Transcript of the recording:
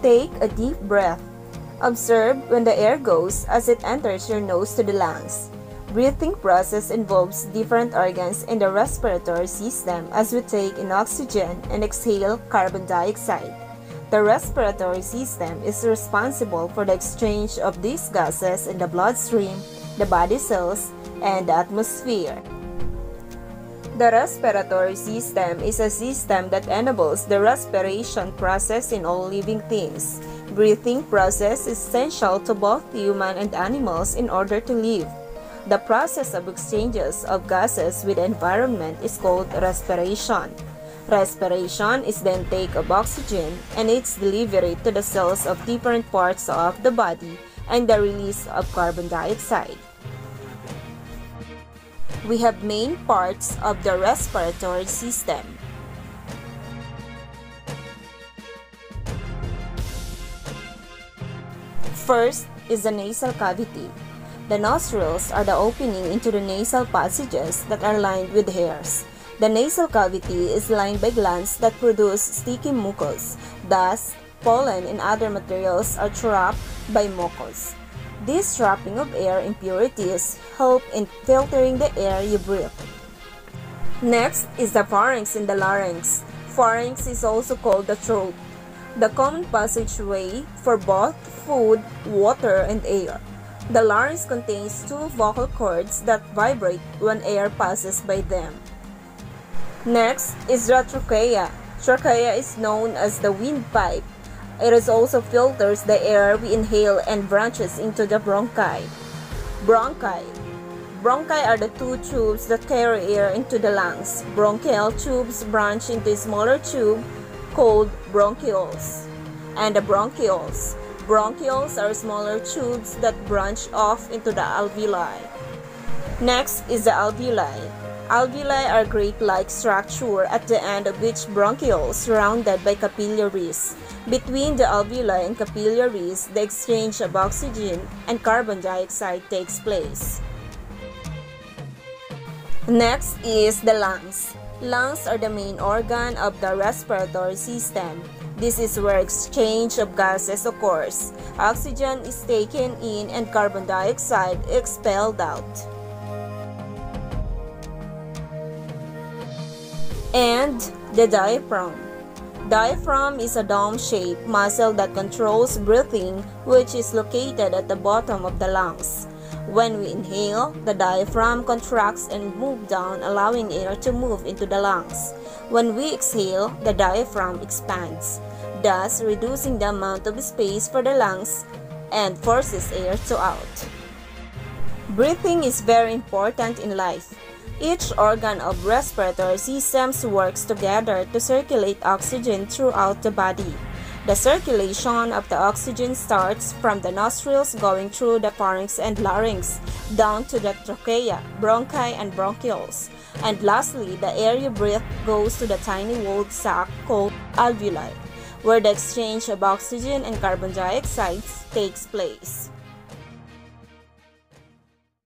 Take a deep breath. Observe when the air goes as it enters your nose to the lungs. Breathing process involves different organs in the respiratory system as we take in oxygen and exhale carbon dioxide. The respiratory system is responsible for the exchange of these gases in the bloodstream, the body cells, and the atmosphere. The respiratory system is a system that enables the respiration process in all living things. Breathing process is essential to both human and animals in order to live. The process of exchanges of gases with the environment is called respiration. Respiration is the intake of oxygen and its delivery to the cells of different parts of the body and the release of carbon dioxide. We have main parts of the respiratory system. First is the nasal cavity. The nostrils are the opening into the nasal passages that are lined with hairs. The nasal cavity is lined by glands that produce sticky mucus. Thus, pollen and other materials are trapped by mucus. This trapping of air impurities help in filtering the air you breathe. Next is the pharynx and the larynx. Pharynx is also called the throat, the common passageway for both food, water, and air. The larynx contains two vocal cords that vibrate when air passes by them. Next is the trachea. Trachea is known as the windpipe. It also filters the air we inhale and branches into the bronchi. Bronchi. Bronchi are the two tubes that carry air into the lungs. Bronchial tubes branch into a smaller tube called bronchioles. And the bronchioles. Bronchioles are smaller tubes that branch off into the alveoli. Next is the alveoli. Alveoli are grape-like structure at the end of each bronchiole surrounded by capillaries. Between the alveoli and capillaries, the exchange of oxygen and carbon dioxide takes place. Next is the lungs. Lungs are the main organ of the respiratory system. This is where exchange of gases occurs. Oxygen is taken in and carbon dioxide expelled out. And the diaphragm. Diaphragm is a dome-shaped muscle that controls breathing, which is located at the bottom of the lungs. When we inhale, the diaphragm contracts and moves down, allowing air to move into the lungs. When we exhale, the diaphragm expands, thus reducing the amount of space for the lungs and forces air to out. Breathing is very important in life. Each organ of respiratory systems works together to circulate oxygen throughout the body. The circulation of the oxygen starts from the nostrils going through the pharynx and larynx down to the trachea, bronchi, and bronchioles. And lastly, the air you breathe goes to the tiny walled sac called alveoli, where the exchange of oxygen and carbon dioxide takes place.